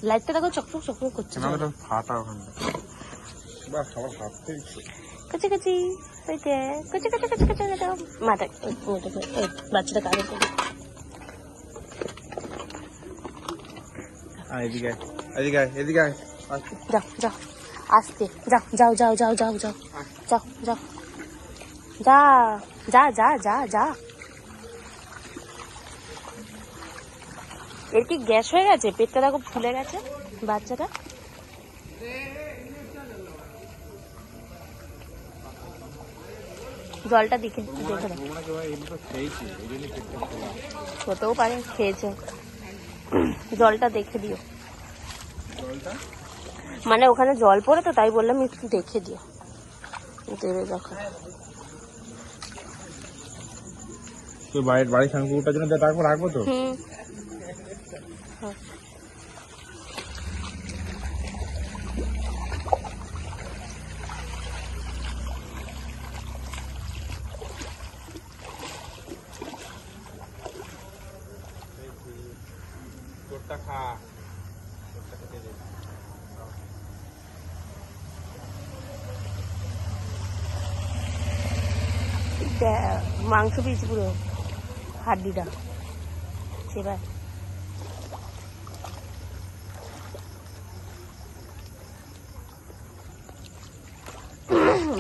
লাইটটা দেখো চকচক চকচক করছে। ফাটা ওখানে কাছে কাছে ওইতে কাছে কাছে কাছে কাছে কাছে মাথা বাচ্চাটা কাজে করে। এদিকে এদিকে এদিকে যাও যাও আস্তে যাও যাও যাও যাও যাও যাও যাও যাও যা যা যা যা যা। এর কি গ্যাস হয়ে গেছে? পেটটা দেখো ফুলে গেছে বাচ্চাটা। জলটা দেখে দেখে হতেও পারে খেয়েছে। জলটা দেখে দিও। মানে ওখানে জল পড়ে তো তাই বললাম একটু দেখে দিও দেবে যখন। তুই বাড়ির সঙ্গে কুকুরটার জন্য তারপর রাখবো তো। মাংস পিস পুরো হাড্ডিটা সেবার।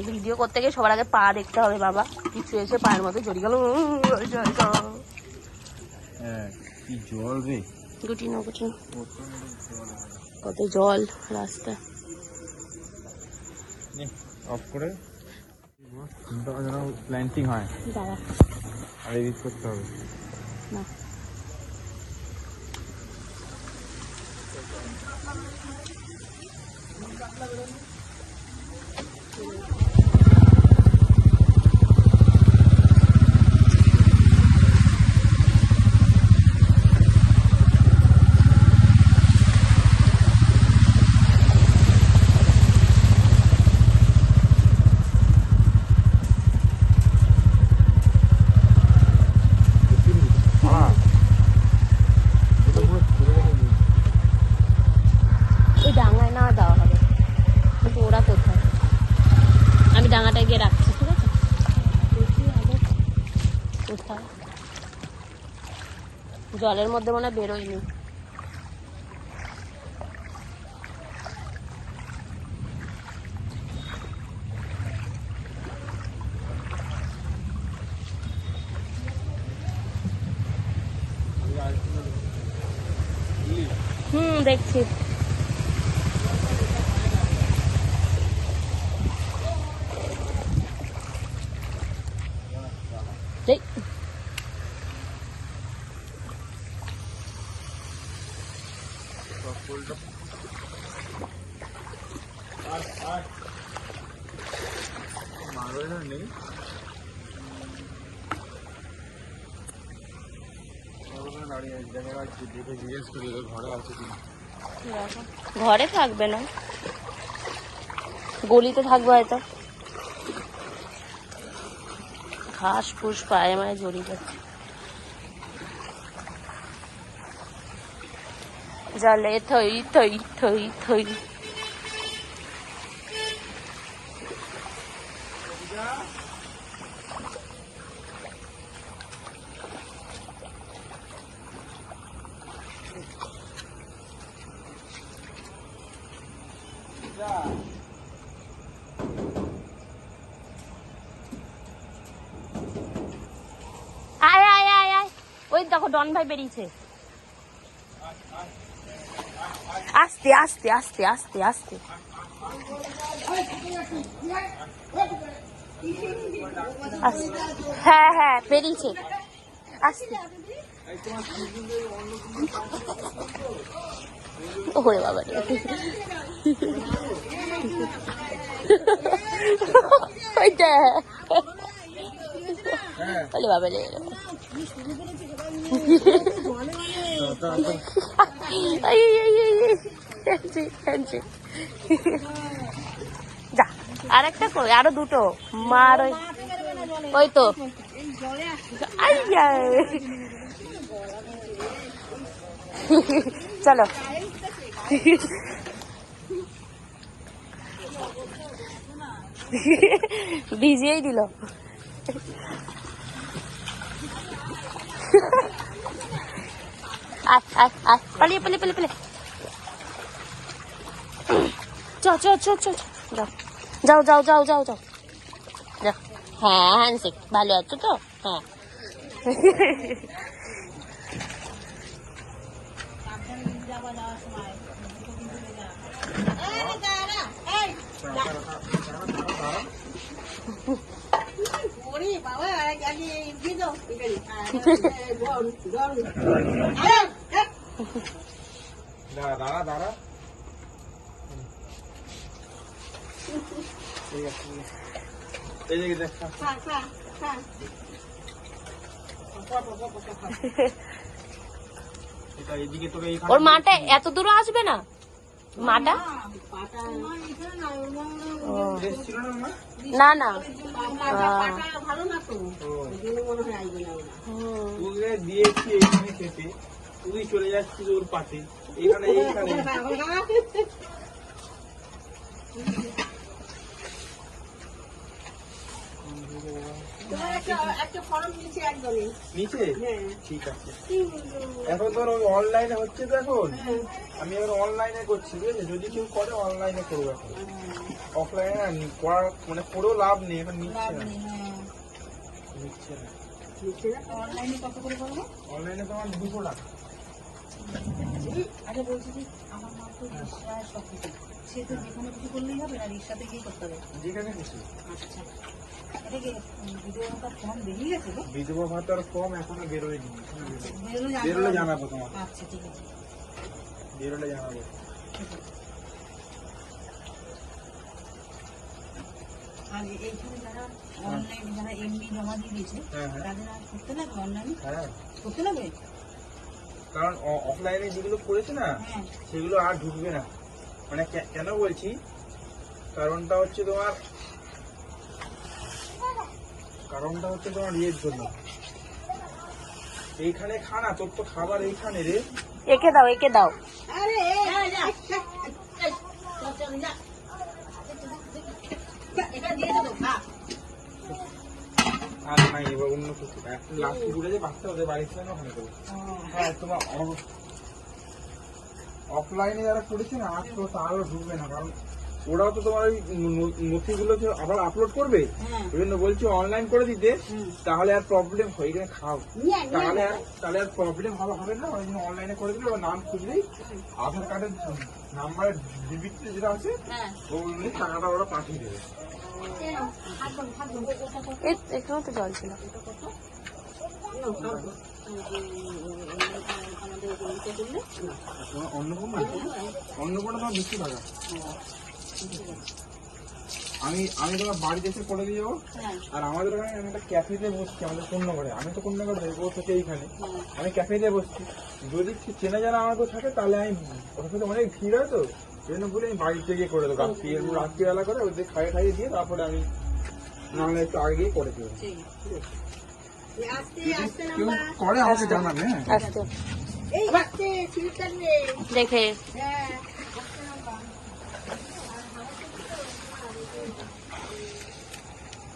ভিডিও করতে গিয়ে সবার আগে পা দেখতে হবে বাবা। কিছু এসে পায়ের মধ্যে জড়িয়ে গেল। কি জল রে, গুটি না গুটি কত জল রাস্তা। অফ করে প্ল্যান্টিং হয়। দাঁড়া আর এডিট করতে হবে না। এই ডাঙায় না দেওয়া হবে, কিন্তু ওরা কোথায়? আমি ডাঙাটায় গিয়ে রাখছি, ঠিক আছে? দেখি আগে কোথায়। জলের মধ্যে মনে হয় বেরোয়নি। দেখছি। ঘরে থাকবে না, গলিতে থাকবে হয়তো। ঘাস ফুস পায়ে মায়ে জড়িয়ে যাচ্ছে জলে থই থই থই থই। আয় আয় আয় আয়, ওই দেখো ডন ভাই বেরিয়েছে। আস্তে আস্তে আস্তে আস্তে আস্তে। হ্যাঁ হ্যাঁ বেরিয়েছে, আস্তে। ওরে বাবা রে, ওইটা বলে বাবা রে। যা আর একটা কই, আরো দুটো মার। ওই তো চলো ভিজিয়েই দিল। পালিয়ে পালিয়ে পালিয়ে পালিয়ে যাও যাও যাও যাও যাও যাও যাও যাও যাও যাও। হ্যাঁ হ্যান্ডশেক, ভালো আছো তো? হ্যাঁ। দাঁড়া দাঁড়া, ঠিক আছে এই যে দেখ এটা এইদিকে তোকে এইখানে ওর মাটা এত দূরে আসবে না, মাটা ছিল না মা? না না তোকে দিয়েছি এইখানে খেতে, তুই চলে যাচ্ছিস ওর পাশে এইখানে এইখানে নিচে, ঠিক আছে। এখন তোর ওই অনলাইনে হচ্ছে তো এখন, আমি এবার অনলাইনে করছি, বুঝলি? যদি কেউ করে অনলাইনে করবো, এখন অফলাইনে করার মানে করেও লাভ নেই, এখন নিচ্ছে না, নিচ্ছে না। অনলাইনে কত করে করবো? অনলাইনে তোমার 200 টাকা। আচ্ছা বলছি যে আমার মা তো রিক্সায় সব কিছু, সে তো যেখানে কিছু করলেই হবে না, রিক্সাতে গিয়ে করতে হবে? যেখানে কিছু আচ্ছা, এটা কি ভিডিও আমার ফর্ম বেরিয়ে গেছে গো? বিধবা ভাতার ফর্ম এখনো বেরোয়নি, বেরোলে বেরোলে জানাবো তোমাকে, আচ্ছা ঠিক আছে। বেরোলে জানাবো। আর এইখানে যারা অনলাইনে যারা এমনি জমা দিয়ে দিয়েছে হ্যাঁ হ্যাঁ তাদের আর করতে লাগবে? অনলাইনে হ্যাঁ, করতে লাগবে? কারণ অফলাইনে যেগুলো করেছে না হ্যাঁ সেগুলো আর ঢুকবে না। মানে কেন বলছি, কারণটা হচ্ছে তোমার ইয়ের জন্য। এইখানে খানা, তোর তো খাবার এইখানে রে। একে দাও একে দাও। এটা দিয়ে দেবো, খা। আর নাই, এবার অন্য কিছু এখন লাস্ট ঘুরে যে বাচ্চা ওদের বাড়ি ছিল না ওখানে করবো। হ্যাঁ, তোমার অফলাইনে যারা করেছে না আর তো তারও ঢুকবে না, কারণ ওরাও তো তোমার ওই নথিগুলো আবার আপলোড করবে। হ্যাঁ ওই জন্য বলছি অনলাইন করে দিতে, হুম। তাহলে আর প্রবলেম হয় না, খাও তাহলে আর প্রবলেম হবে না। ওই জন্য অনলাইনে করে দিলে ওর নাম খুঁজলেই আধার কার্ডের নাম্বারের ডিবিটটা যেটা আছে হ্যাঁ ওগুলো টাকাটা ওরা পাঠিয়ে দেবে। এখানেও তো জল ছিল। অন্নপূর্ণা তোমার বেশি টাকা। আমি তোমার বাড়িতে এসে করে দিয়ে যাবো। আর আমাদের ওখানে আমি একটা ক্যাফেতে বসছি, আমাদের কন্যাগড়ে, আমি তো কন্যাগড়ে ও থেকে এইখানে, আমি ক্যাফেতে বসছি। যদি চেনা জানা আমার তো থাকে তাহলে আমি ওটার সাথে অনেক ভিড় হয় তো, এই জন্য বলে আমি বাড়িতে গিয়ে করে দেবো। রাত্রিবেলা করে ওদের খাইয়ে খাইয়ে দিয়ে তারপরে আমি নাহলে একটু আগে গিয়ে করে দেবো। কেউ করে আমাকে জানাবে। হ্যাঁ আসতে দেখে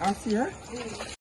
আসছি। হ্যাঁ।